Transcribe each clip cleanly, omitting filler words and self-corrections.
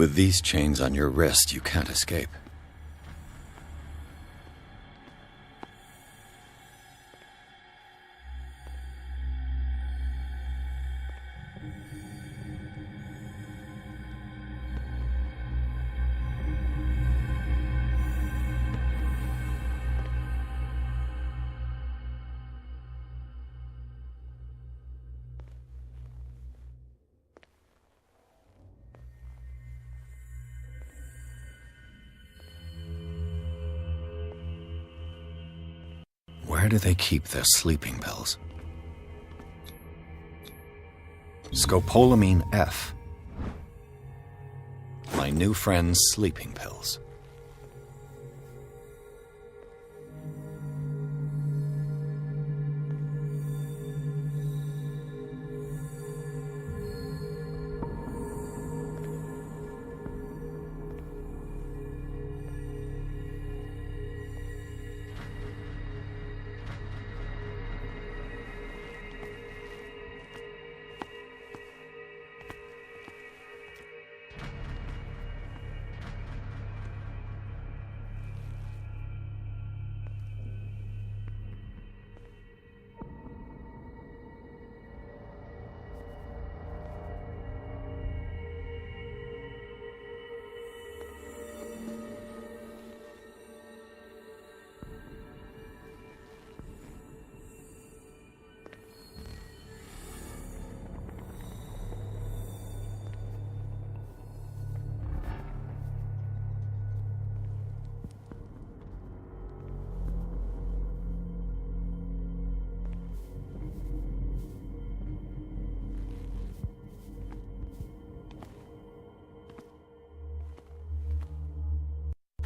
With these chains on your wrist, you can't escape. Where do they keep their sleeping pills? Scopolamine F. My new friend's sleeping pills.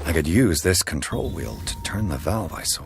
I could use this control wheel to turn the valve I saw.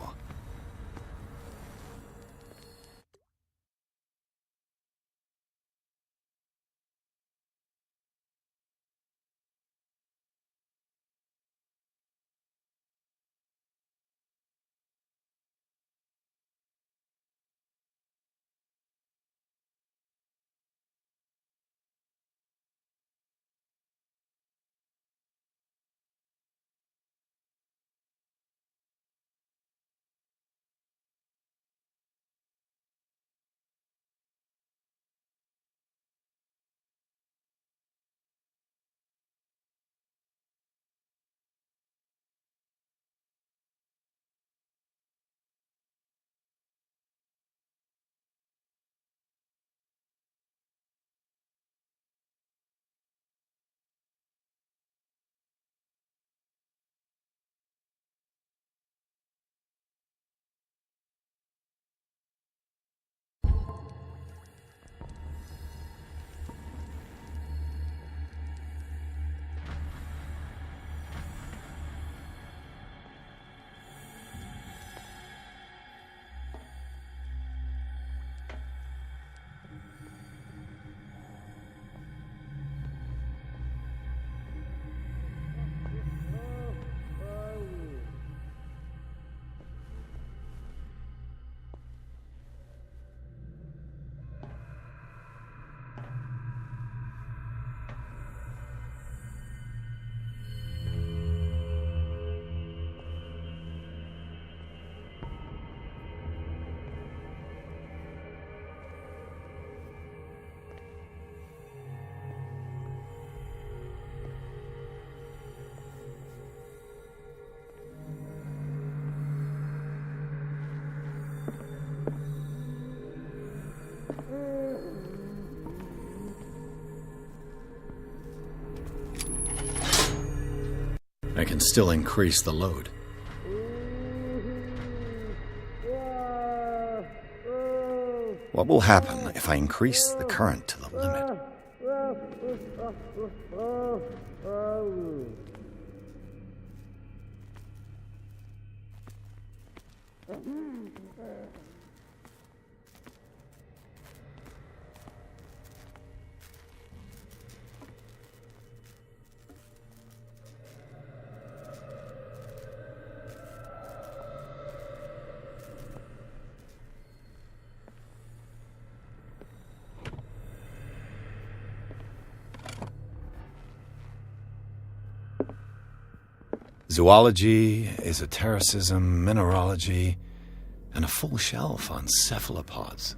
I can still increase the load. What will happen if I increase the current to the limit? Zoology, esotericism, mineralogy, and a full shelf on cephalopods.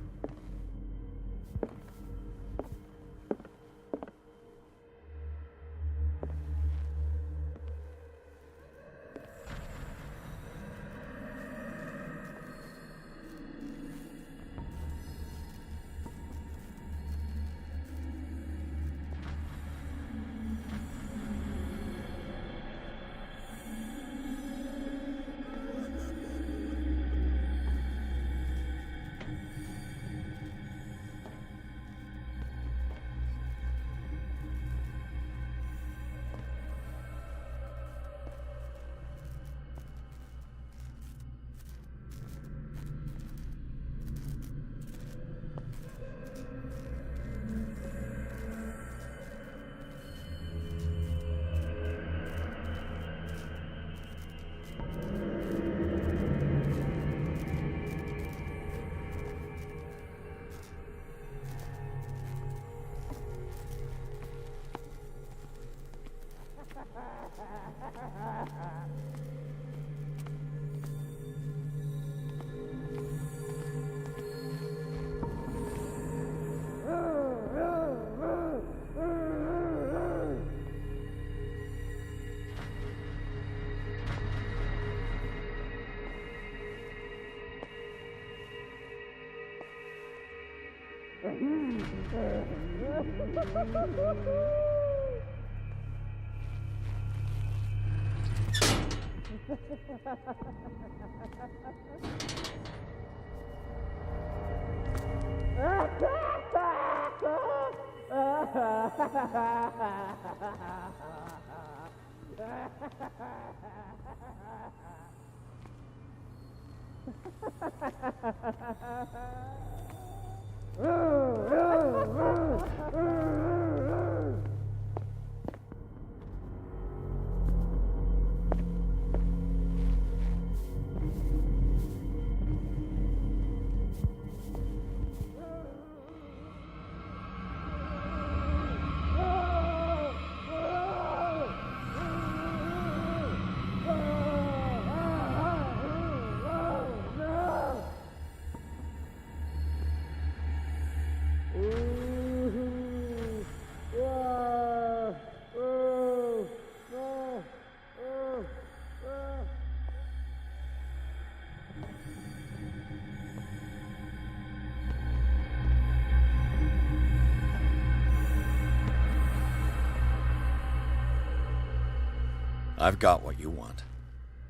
I've got what you want.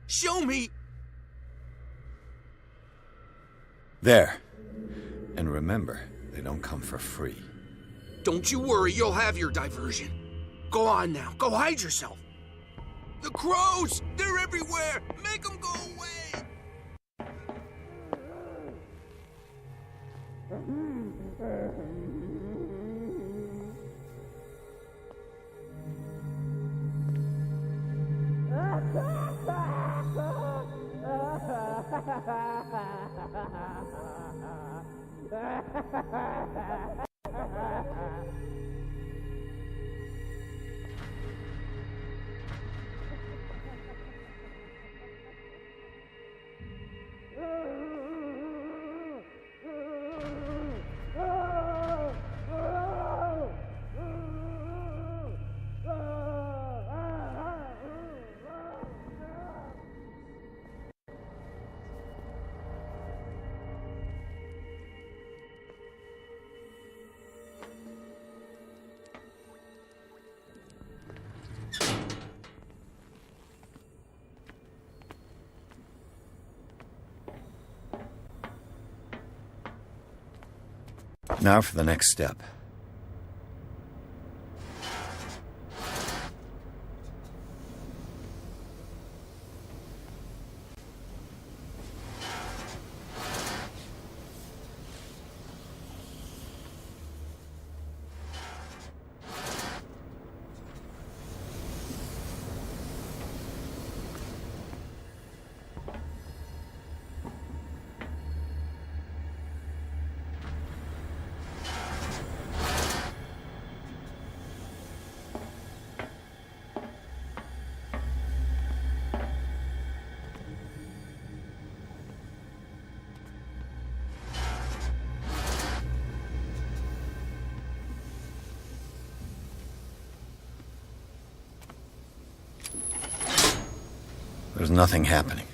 Show me! There. And remember, they don't come for free. Don't you worry, you'll have your diversion. Go on now, go hide yourself. The crows! They're everywhere! Make them go away! Now for the next step. There's nothing happening.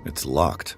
It's locked.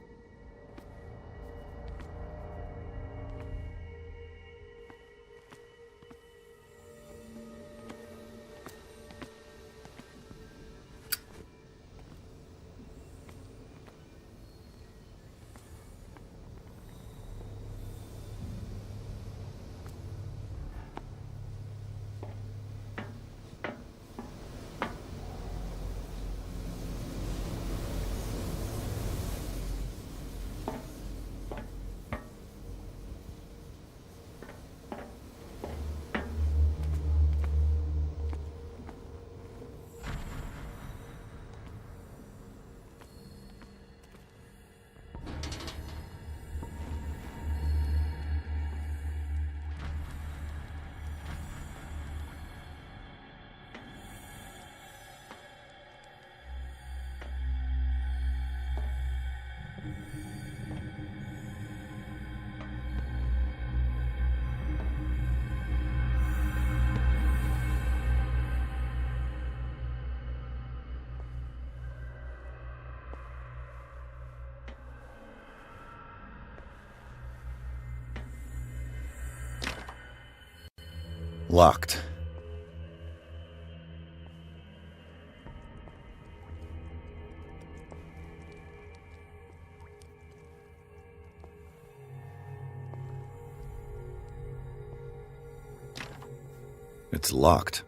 Locked. It's locked.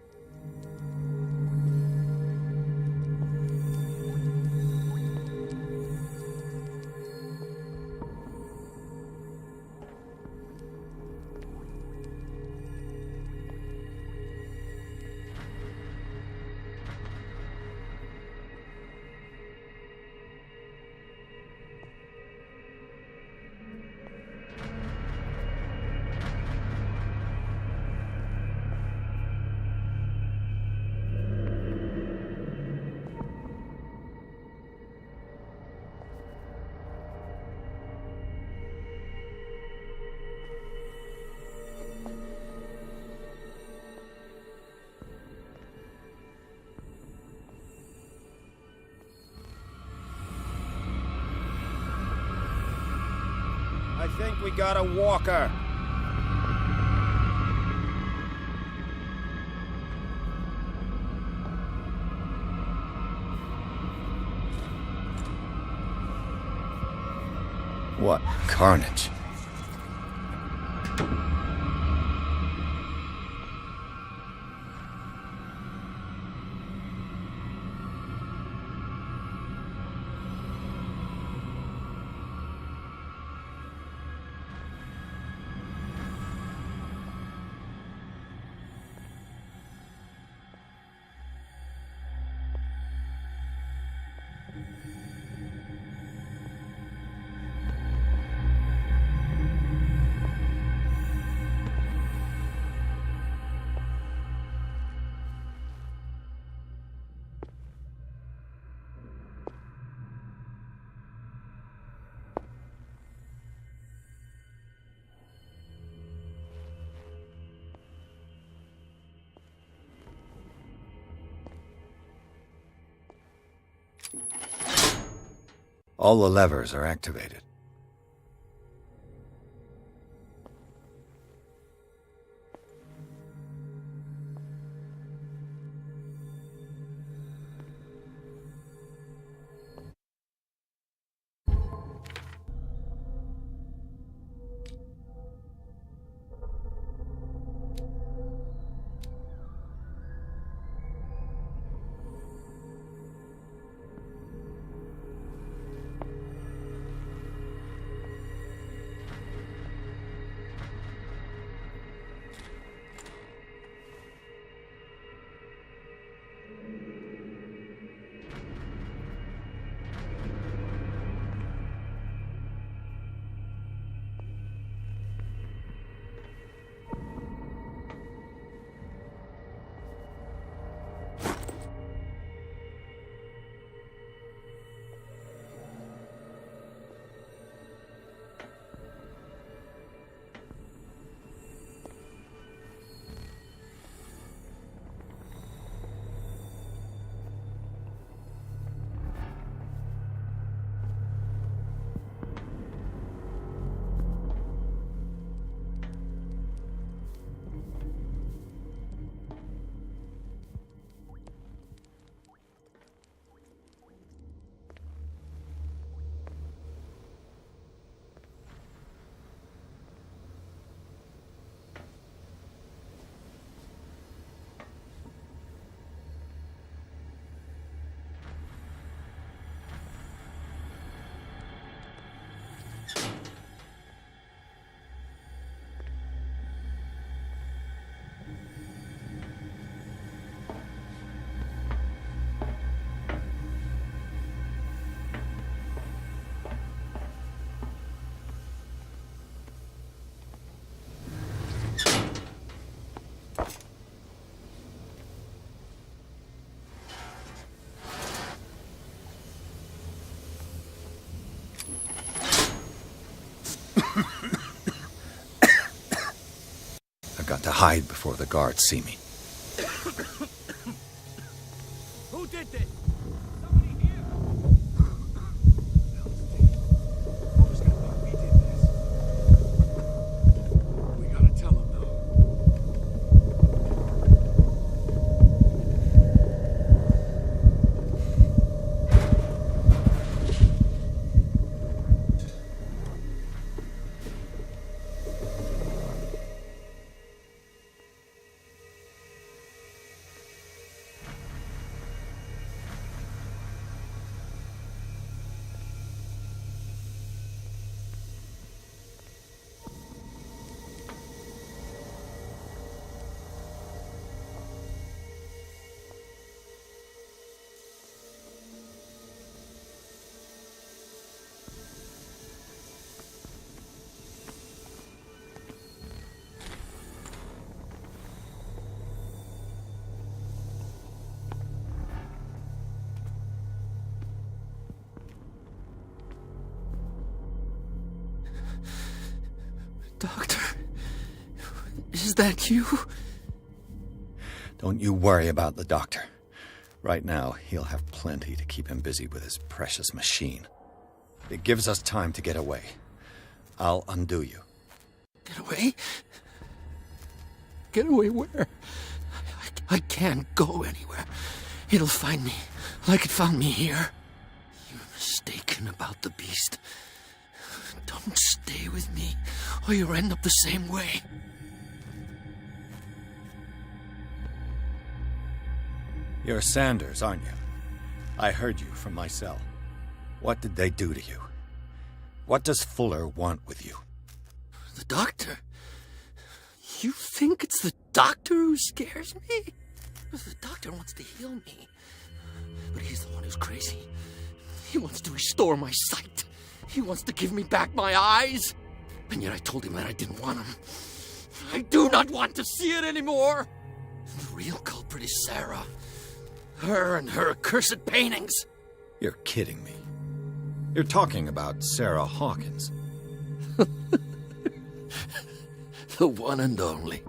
I think we got a walker. What carnage. All the levers are activated. Got to hide before the guards see me. Who did this? Somebody here? Who's gonna think we did this? We gotta tell him, though. Doctor, is that you? Don't you worry about the doctor. Right now, he'll have plenty to keep him busy with his precious machine. It gives us time to get away. I'll undo you. Get away? Get away where? I can't go anywhere. It'll find me, like it found me here. You're mistaken about the beast. Don't stay with me, or you'll end up the same way. You're Sanders, aren't you? I heard you from my cell. What did they do to you? What does Fuller want with you? The doctor? You think it's the doctor who scares me? The doctor wants to heal me. But he's the one who's crazy. He wants to restore my sight. He wants to give me back my eyes. And yet I told him that I didn't want him. I do not want to see it anymore. The real culprit is Sarah. Her and her accursed paintings. You're kidding me. You're talking about Sarah Hawkins. The one and only.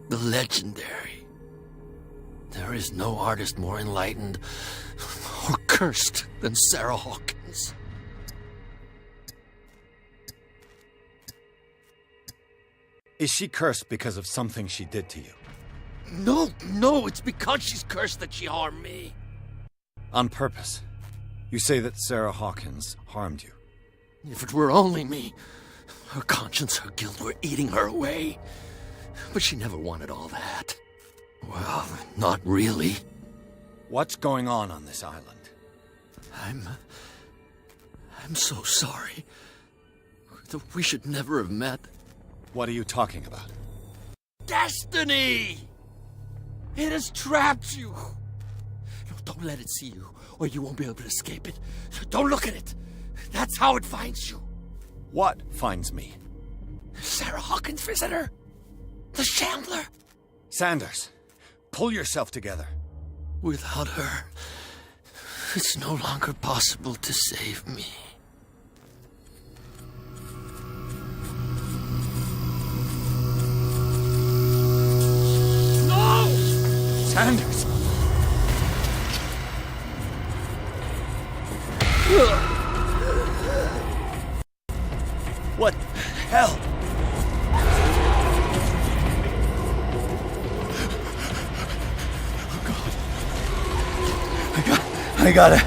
The legendary. There is no artist more enlightened or cursed than Sarah Hawkins. Is she cursed because of something she did to you? No, it's because she's cursed that she harmed me. On purpose. You say that Sarah Hawkins harmed you. If it were only me, her conscience, her guilt were eating her away. But she never wanted all that. Well, not really. What's going on this island? I'm so sorry. We should never have met. What are you talking about? Destiny! It has trapped you. No, don't let it see you, or you won't be able to escape it. Don't look at it. That's how it finds you. What finds me? Sarah Hawkins' visitor. The Shambler. Sanders, pull yourself together. Without her, it's no longer possible to save me. Sanders! What the hell? Oh God. I gotta...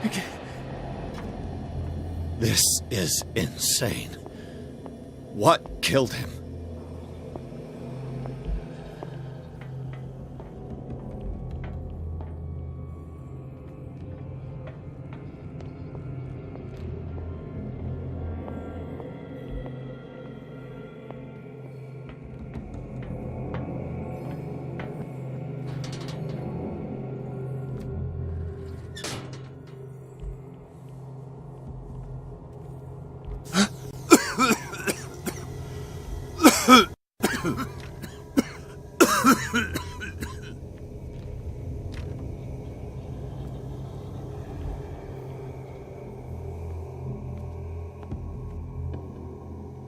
Okay. This is insane. What killed him?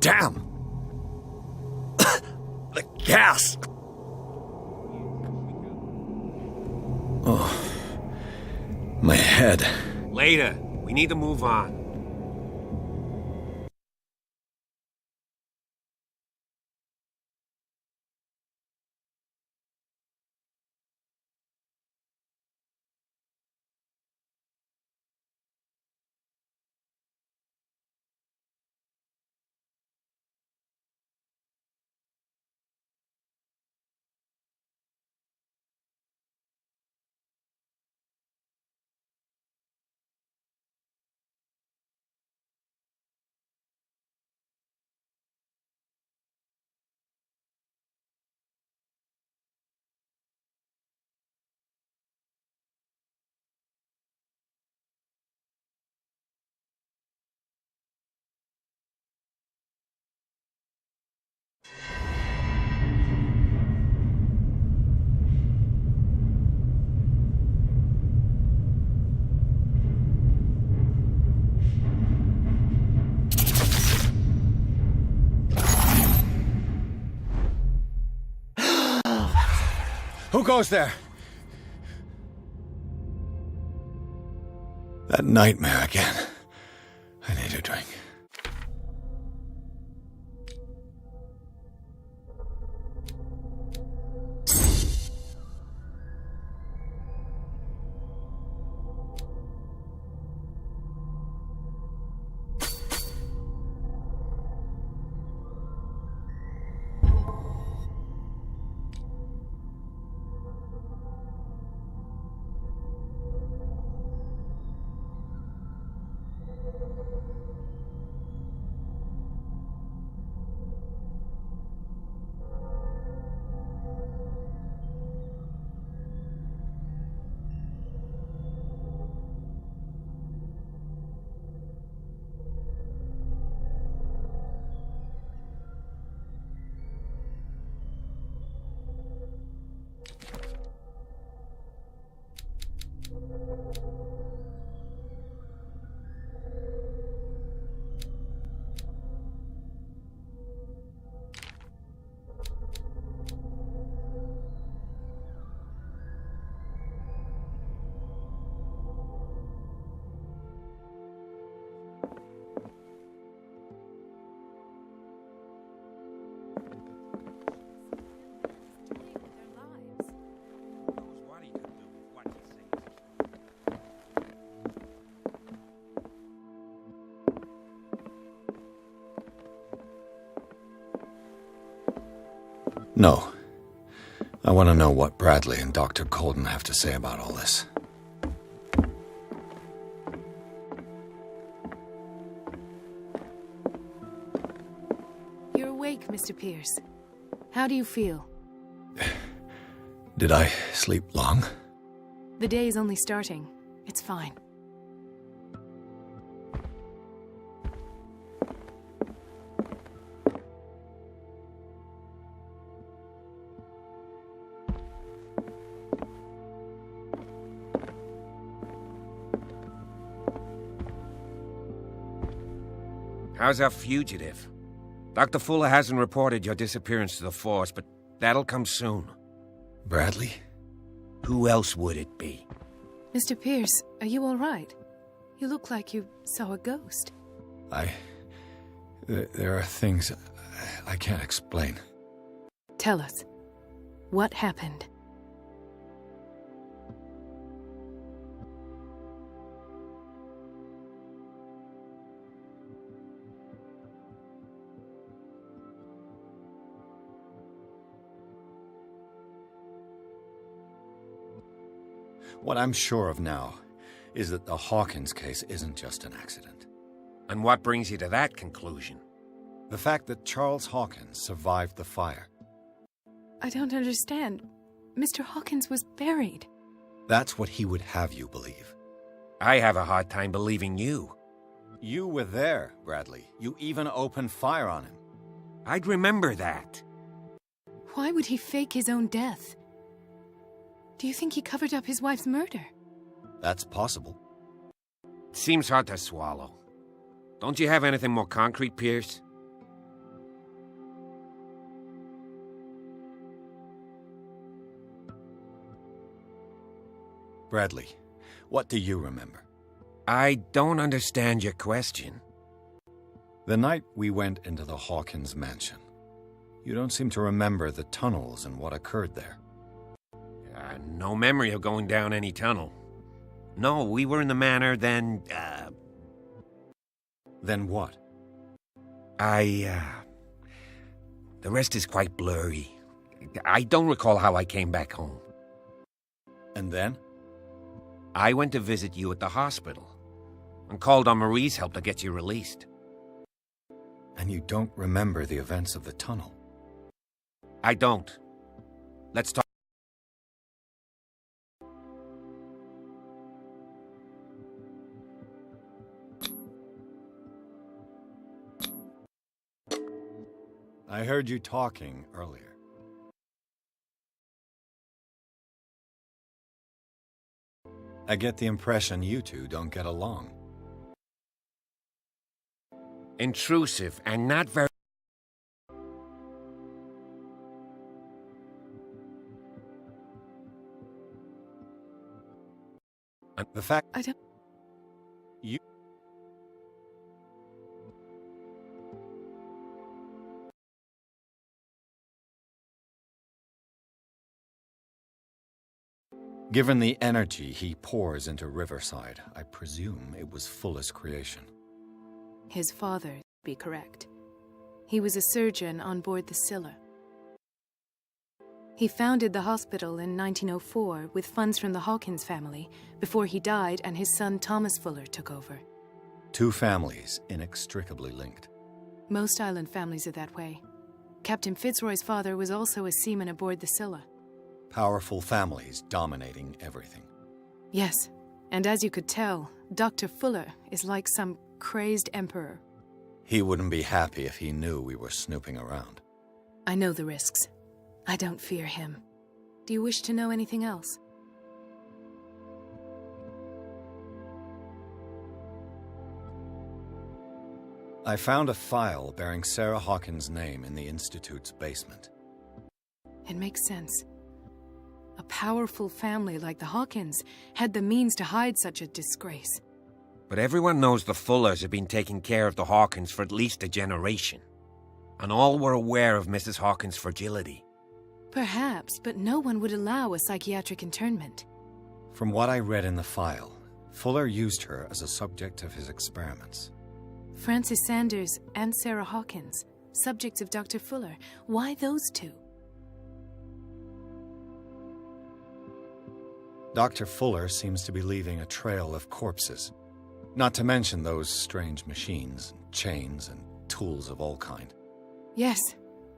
Damn! The gas! Oh. My head. Later. We need to move on. Who goes there? That nightmare again. I need a drink. No. I want to know what Bradley and Dr. Colden have to say about all this. You're awake, Mr. Pierce. How do you feel? Did I sleep long? The day is only starting. It's fine. How's our fugitive? Dr. Fuller hasn't reported your disappearance to the force, but that'll come soon. Bradley? Who else would it be? Mr. Pierce, are you all right? You look like you saw a ghost. There are things I can't explain. Tell us. What happened? What I'm sure of now is that the Hawkins case isn't just an accident. And what brings you to that conclusion? The fact that Charles Hawkins survived the fire. I don't understand. Mr. Hawkins was buried. That's what he would have you believe. I have a hard time believing you. You were there, Bradley. You even opened fire on him. I'd remember that. Why would he fake his own death? Do you think he covered up his wife's murder? That's possible. Seems hard to swallow. Don't you have anything more concrete, Pierce? Bradley, what do you remember? I don't understand your question. The night we went into the Hawkins mansion. You don't seem to remember the tunnels and what occurred there. No memory of going down any tunnel. No, we were in the manor, then, Then what? The rest is quite blurry. I don't recall how I came back home. And then? I went to visit you at the hospital and called on Marie's help to get you released. And you don't remember the events of the tunnel? I don't. Let's talk. I heard you talking earlier. I get the impression you two don't get along. Intrusive and not very... The fact I don't... you... Given the energy he pours into Riverside, I presume it was Fuller's creation. His father, be correct. He was a surgeon on board the Cellar. He founded the hospital in 1904 with funds from the Hawkins family before he died and his son Thomas Fuller took over. Two families inextricably linked. Most island families are that way. Captain Fitzroy's father was also a seaman aboard the Cellar. Powerful families dominating everything. Yes, and as you could tell, Dr. Fuller is like some crazed emperor. He wouldn't be happy if he knew we were snooping around. I know the risks. I don't fear him. Do you wish to know anything else? I found a file bearing Sarah Hawkins' name in the Institute's basement. It makes sense. A powerful family like the Hawkins had the means to hide such a disgrace. But everyone knows the Fullers have been taking care of the Hawkins for at least a generation. And all were aware of Mrs. Hawkins' fragility. Perhaps, but no one would allow a psychiatric internment. From what I read in the file, Fuller used her as a subject of his experiments. Francis Sanders and Sarah Hawkins, subjects of Dr. Fuller. Why those two? Dr. Fuller seems to be leaving a trail of corpses. Not to mention those strange machines, chains, and tools of all kind. Yes,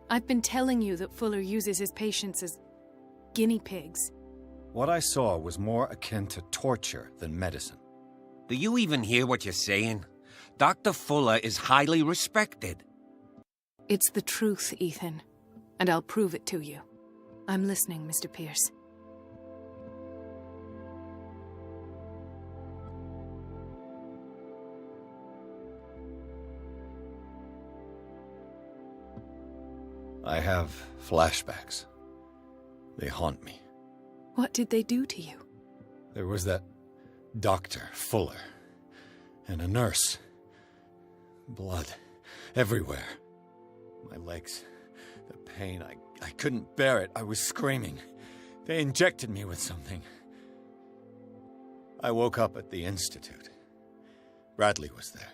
I've been telling you that Fuller uses his patients as guinea pigs. What I saw was more akin to torture than medicine. Do you even hear what you're saying? Dr. Fuller is highly respected. It's the truth, Ethan, and I'll prove it to you. I'm listening, Mr. Pierce. I have flashbacks. They haunt me. What did they do to you? There was that Dr. Fuller and a nurse. Blood everywhere. My legs, the pain, I couldn't bear it. I was screaming. They injected me with something. I woke up at the Institute. Bradley was there.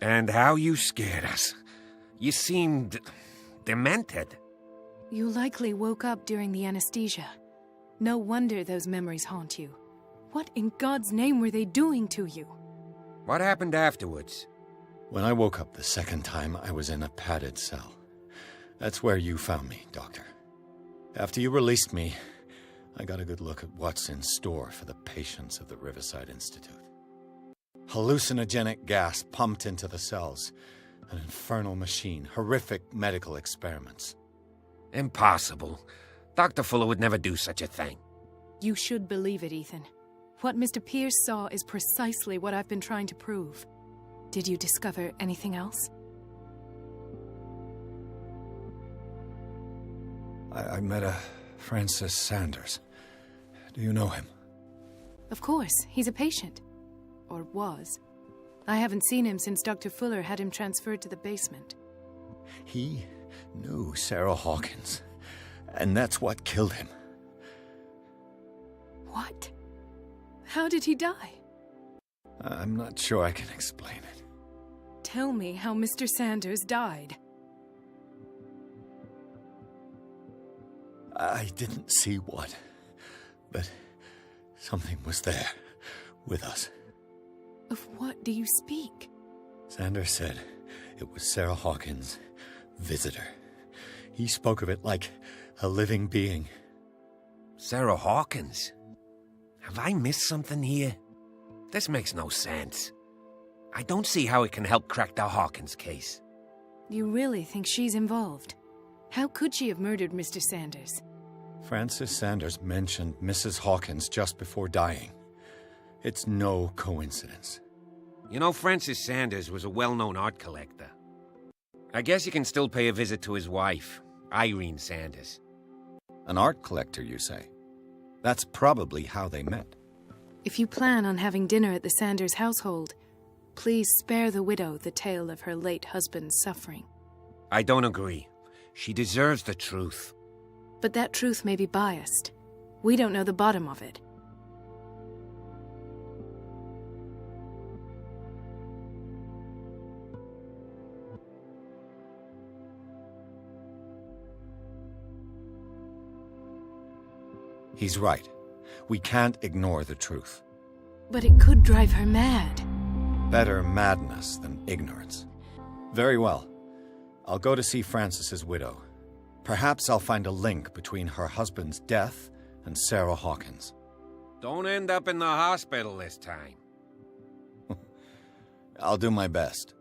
And how you scared us. You seemed demented. You likely woke up during the anesthesia. No wonder those memories haunt you. What in God's name were they doing to you? What happened afterwards? When I woke up the second time, I was in a padded cell. That's where you found me, Doctor. After you released me, I got a good look at what's in store for the patients of the Riverside Institute. Hallucinogenic gas pumped into the cells. An infernal machine. Horrific medical experiments. Impossible. Dr. Fuller would never do such a thing. You should believe it, Ethan. What Mr. Pierce saw is precisely what I've been trying to prove. Did you discover anything else? I met a Francis Sanders. Do you know him? Of course, he's a patient. Or was. I haven't seen him since Dr. Fuller had him transferred to the basement. He knew Sarah Hawkins, and that's what killed him. What? How did he die? I'm not sure I can explain it. Tell me how Mr. Sanders died. I didn't see what, but something was there, with us. Of what do you speak? Sanders said it was Sarah Hawkins' visitor. He spoke of it like a living being. Sarah Hawkins? Have I missed something here? This makes no sense. I don't see how it can help crack the Hawkins case. You really think she's involved? How could she have murdered Mr. Sanders? Francis Sanders mentioned Mrs. Hawkins just before dying. It's no coincidence. You know, Francis Sanders was a well-known art collector. I guess you can still pay a visit to his wife, Irene Sanders. An art collector, you say? That's probably how they met. If you plan on having dinner at the Sanders household, please spare the widow the tale of her late husband's suffering. I don't agree. She deserves the truth. But that truth may be biased. We don't know the bottom of it. He's right. We can't ignore the truth. But it could drive her mad. Better madness than ignorance. Very well. I'll go to see Francis's widow. Perhaps I'll find a link between her husband's death and Sarah Hawkins. Don't end up in the hospital this time. I'll do my best.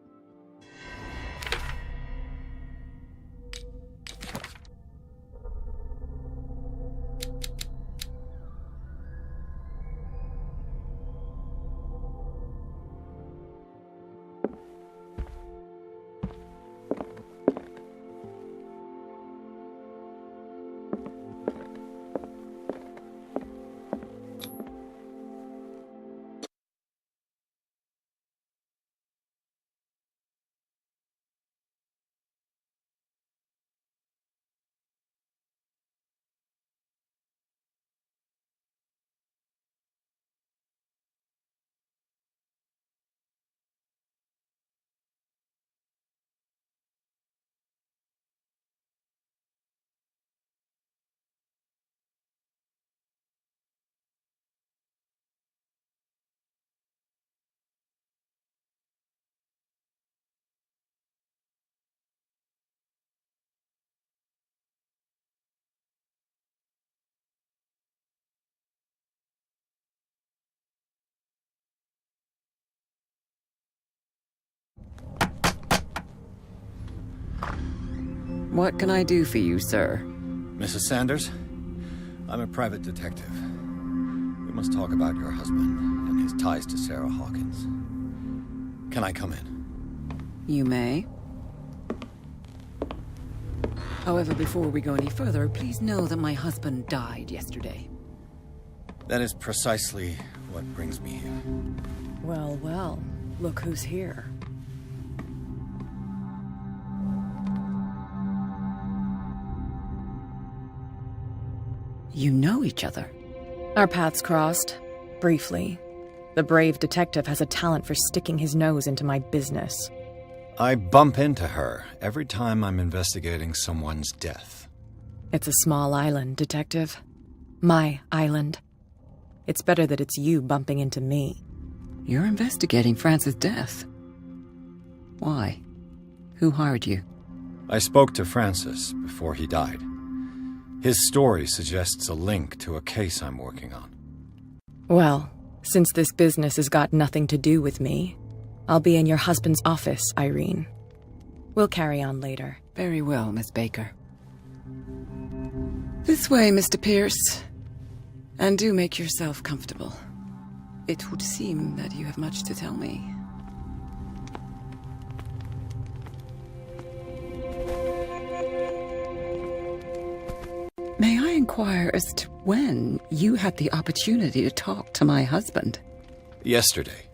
What can I do for you, sir? Mrs. Sanders, I'm a private detective. We must talk about your husband and his ties to Sarah Hawkins. Can I come in? You may. However, before we go any further, please know that my husband died yesterday. That is precisely what brings me here. Well, well, look who's here. You know each other. Our paths crossed, briefly. The brave detective has a talent for sticking his nose into my business. I bump into her every time I'm investigating someone's death. It's a small island, detective. My island. It's better that it's you bumping into me. You're investigating Francis' death. Why? Who hired you? I spoke to Francis before he died. His story suggests a link to a case I'm working on. Well, since this business has got nothing to do with me, I'll be in your husband's office, Irene. We'll carry on later. Very well, Miss Baker. This way, Mr. Pierce. And do make yourself comfortable. It would seem that you have much to tell me. May I inquire inquire as to when you had the opportunity to talk to my husband. Yesterday.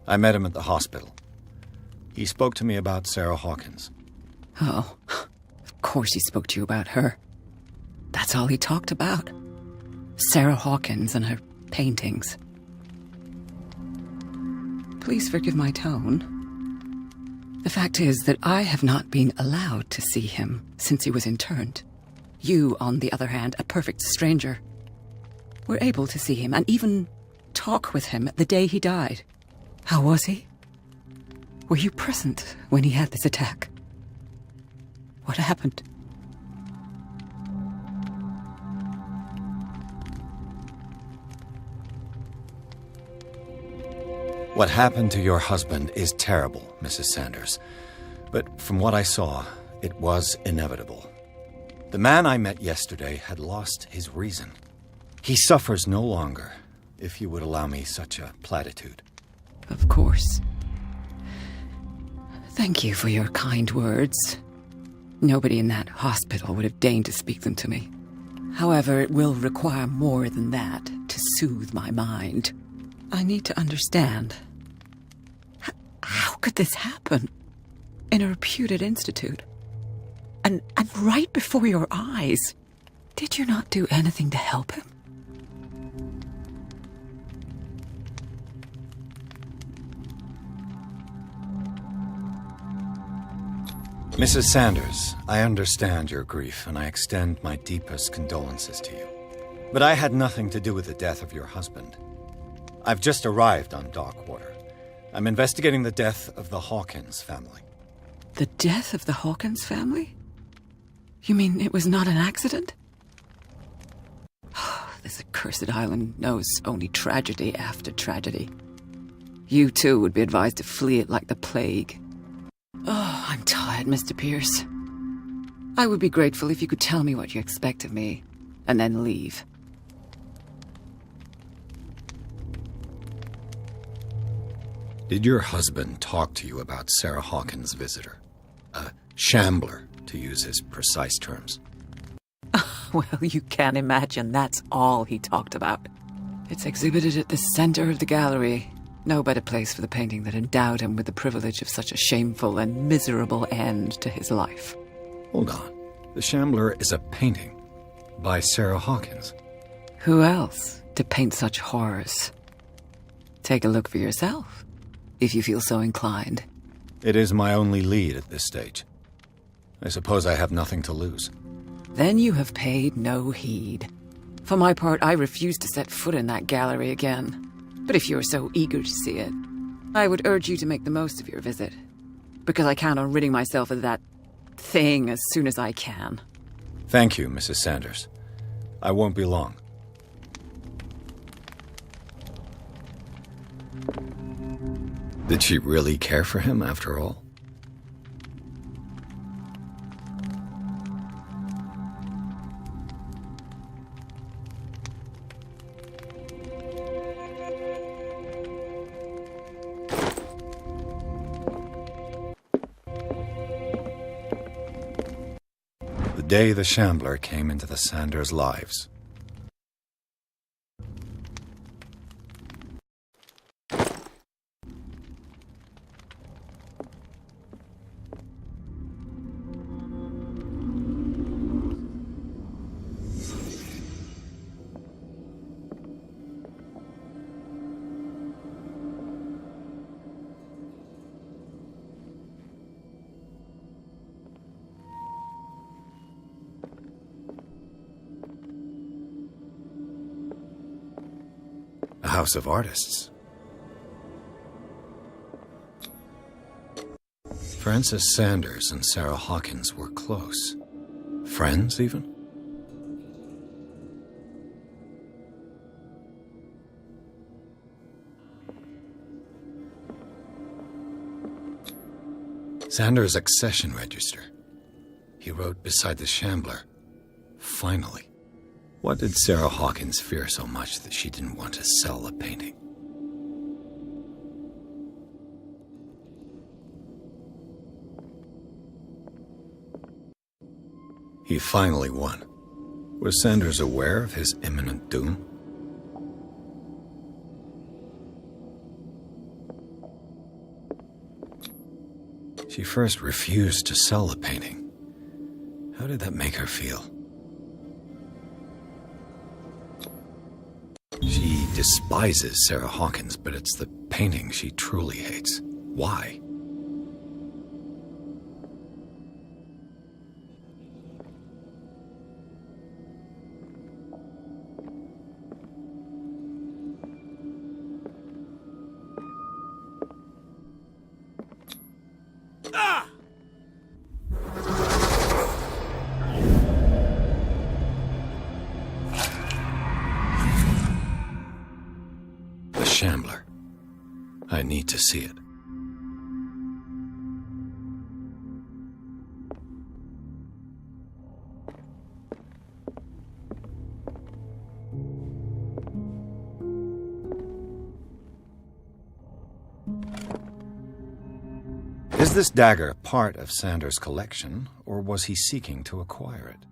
I met him at the hospital. He spoke to me about Sarah Hawkins. Oh, of course he spoke to you about her. That's all he talked about. Sarah Hawkins and her paintings. Please forgive my tone. The fact is that I have not been allowed to see him since he was interned. You, on the other hand, a perfect stranger, were able to see him and even talk with him the day he died. How was he? Were you present when he had this attack? What happened? What happened to your husband is terrible, Mrs. Sanders. But from what I saw, it was inevitable. The man I met yesterday had lost his reason. He suffers no longer, if you would allow me such a platitude. Of course. Thank you for your kind words. Nobody in that hospital would have deigned to speak them to me. However, it will require more than that to soothe my mind. I need to understand. How could this happen? In a reputed institute? And right before your eyes? Did you not do anything to help him? Mrs. Sanders, I understand your grief, and I extend my deepest condolences to you. But I had nothing to do with the death of your husband. I've just arrived on Darkwater. I'm investigating the death of the Hawkins family. The death of the Hawkins family? You mean it was not an accident? This accursed island knows only tragedy after tragedy. You too would be advised to flee it like the plague. Oh, I'm tired, Mr. Pierce. I would be grateful if you could tell me what you expect of me, and then leave. Did your husband talk to you about Sarah Hawkins' visitor? A Shambler, to use his precise terms. Well, you can imagine that's all he talked about. It's exhibited at the center of the gallery. No better place for the painting that endowed him with the privilege of such a shameful and miserable end to his life. Hold on. The Shambler is a painting by Sarah Hawkins. Who else to paint such horrors? Take a look for yourself, if you feel so inclined. It is my only lead at this stage. I suppose I have nothing to lose. Then you have paid no heed. For my part, I refuse to set foot in that gallery again. But if you are so eager to see it, I would urge you to make the most of your visit. Because I count on ridding myself of that thing as soon as I can. Thank you, Mrs. Sanders. I won't be long. Did she really care for him after all? The day the Shambler came into the Sanders' lives. A house of artists. Frances Sanders and Sarah Hawkins were close. Friends, even? Sanders' accession register. He wrote beside the Shambler, "Finally." What did Sarah Hawkins fear so much that she didn't want to sell the painting? He finally won. Was Sanders aware of his imminent doom? She first refused to sell the painting. How did that make her feel? She despises Sarah Hawkins, but it's the painting she truly hates. Why? The Shambler. I need to see it. Is this dagger part of Sanders' collection, or was he seeking to acquire it?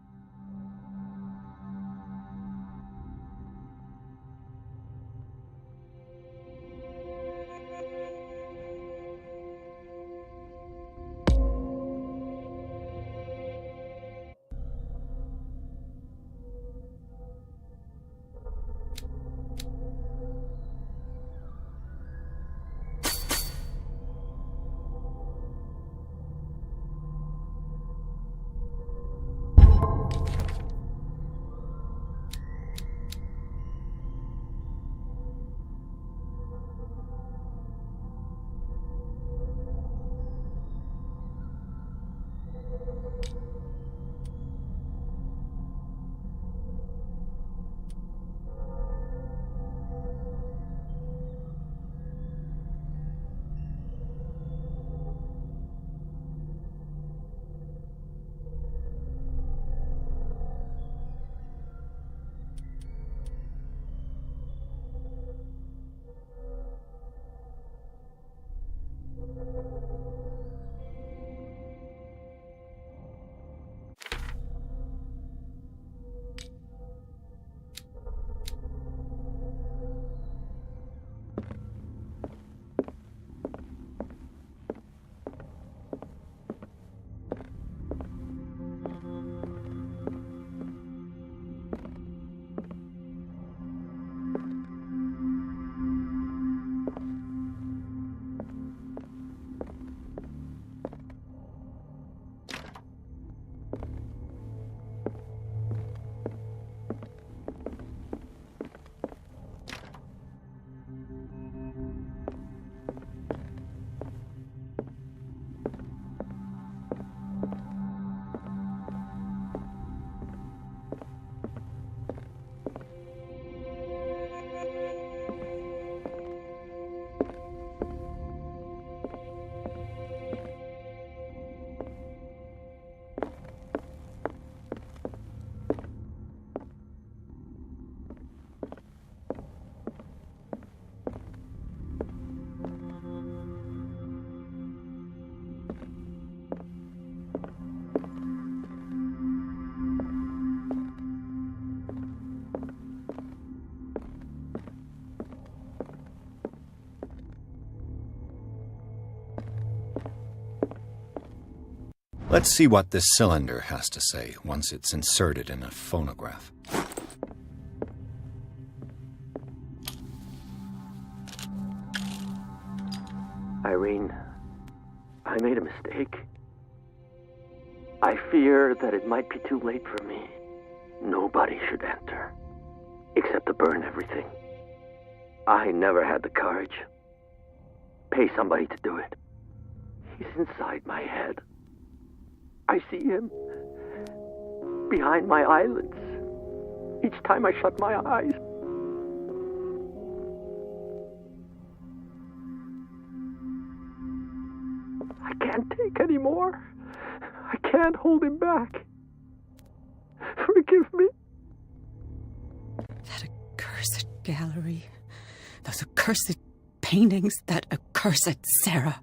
Let's see what this cylinder has to say once it's inserted in a phonograph. Irene, I made a mistake. I fear that it might be too late for me. Nobody should enter, except to burn everything. I never had the courage. Pay somebody to do it. He's inside my head. I see him behind my eyelids each time I shut my eyes. I can't take any more. I can't hold him back. Forgive me. That accursed gallery. Those accursed paintings. That accursed Sarah.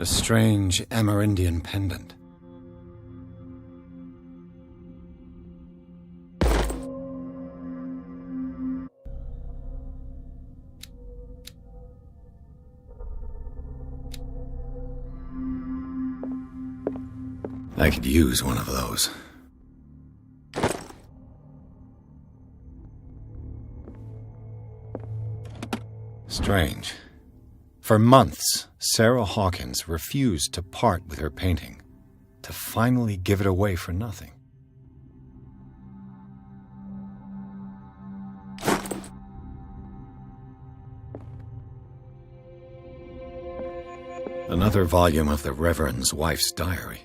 A strange Amerindian pendant. I could use one of those. Strange. For months, Sarah Hawkins refused to part with her painting, to finally give it away for nothing. Another volume of the Reverend's wife's diary.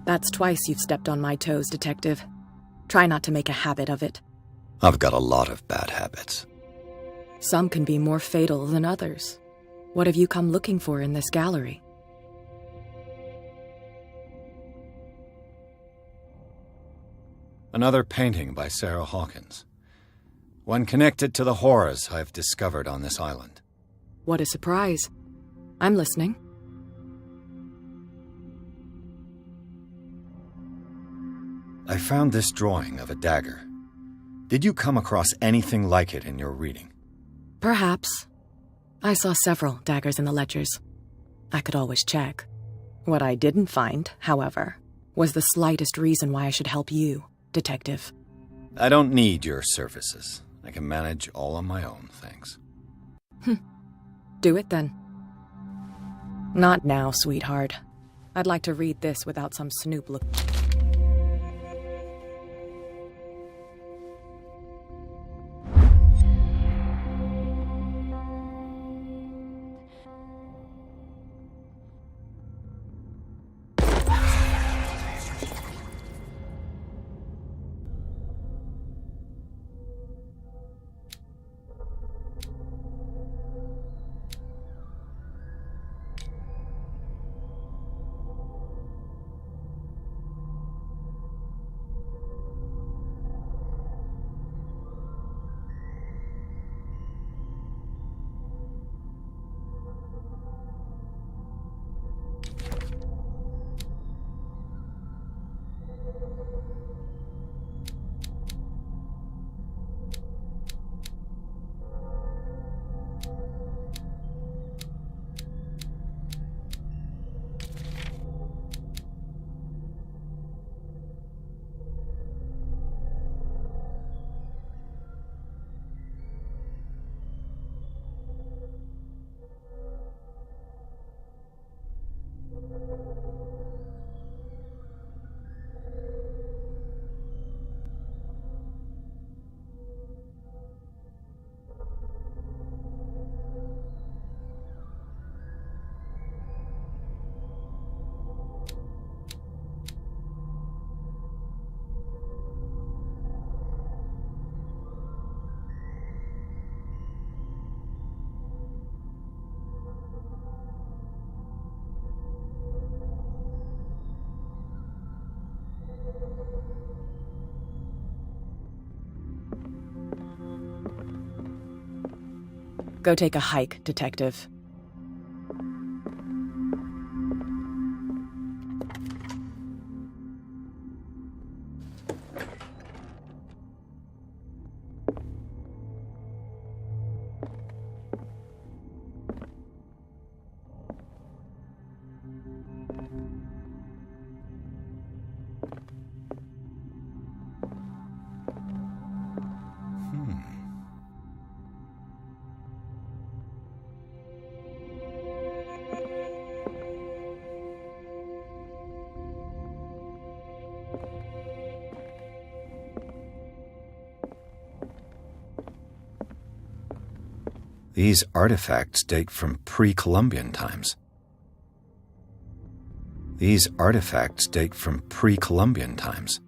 That's twice you've stepped on my toes, Detective. Try not to make a habit of it. I've got a lot of bad habits. Some can be more fatal than others. What have you come looking for in this gallery? Another painting by Sarah Hawkins. One connected to the horrors I've discovered on this island. What a surprise. I'm listening. I found this drawing of a dagger. Did you come across anything like it in your reading? Perhaps. I saw several daggers in the ledgers. I could always check. What I didn't find, however, was the slightest reason why I should help you, Detective. I don't need your services. I can manage all on my own, thanks. Do it then. Not now, sweetheart. I'd like to read this without some snoop look. Go take a hike, Detective. These artifacts date from pre-Columbian times. These artifacts date from pre-Columbian times.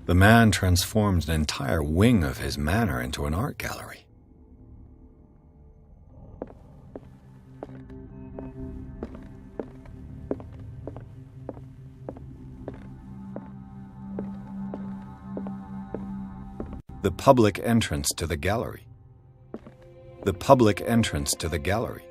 The man transformed an entire wing of his manor into an art gallery. The public entrance to the gallery. The public entrance to the gallery.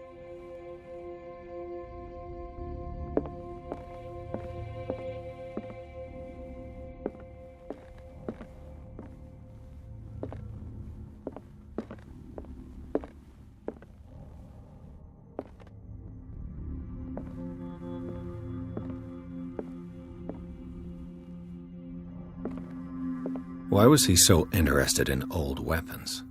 Why was he so interested in old weapons?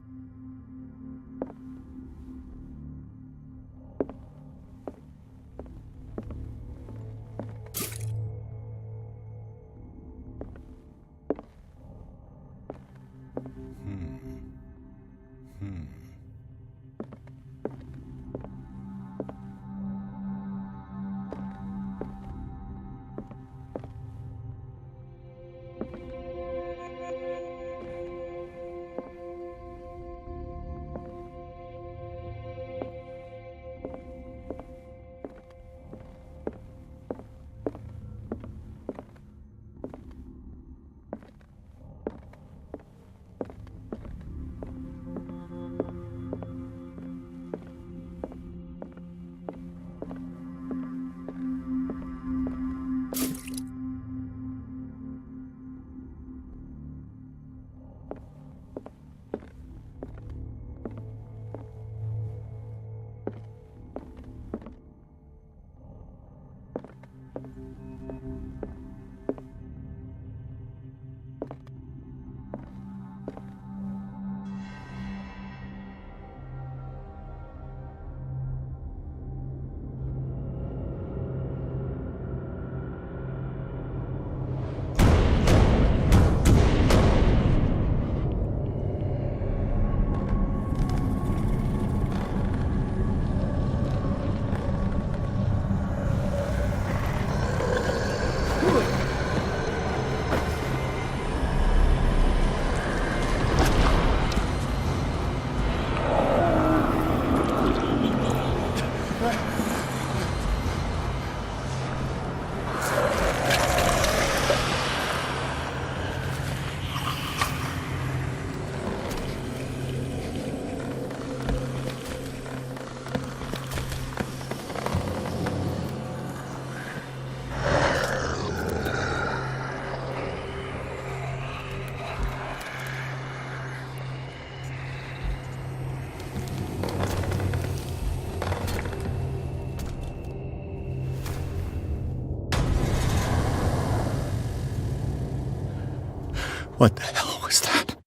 What the hell was that?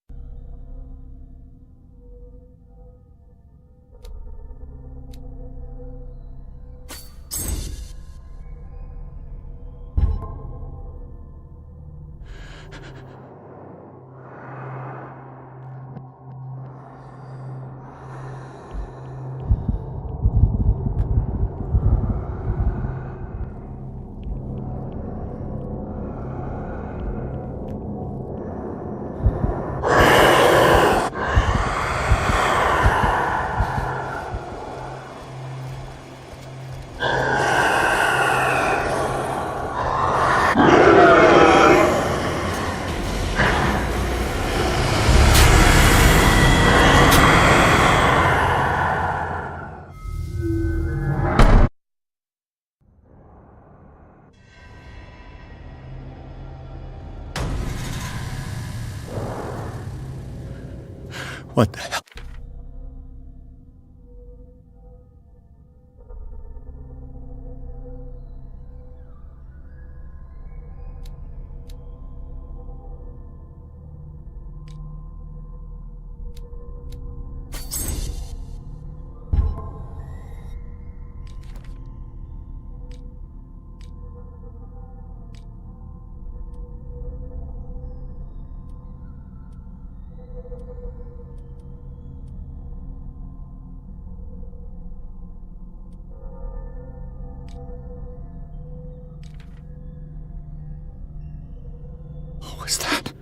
What the hell? What was that?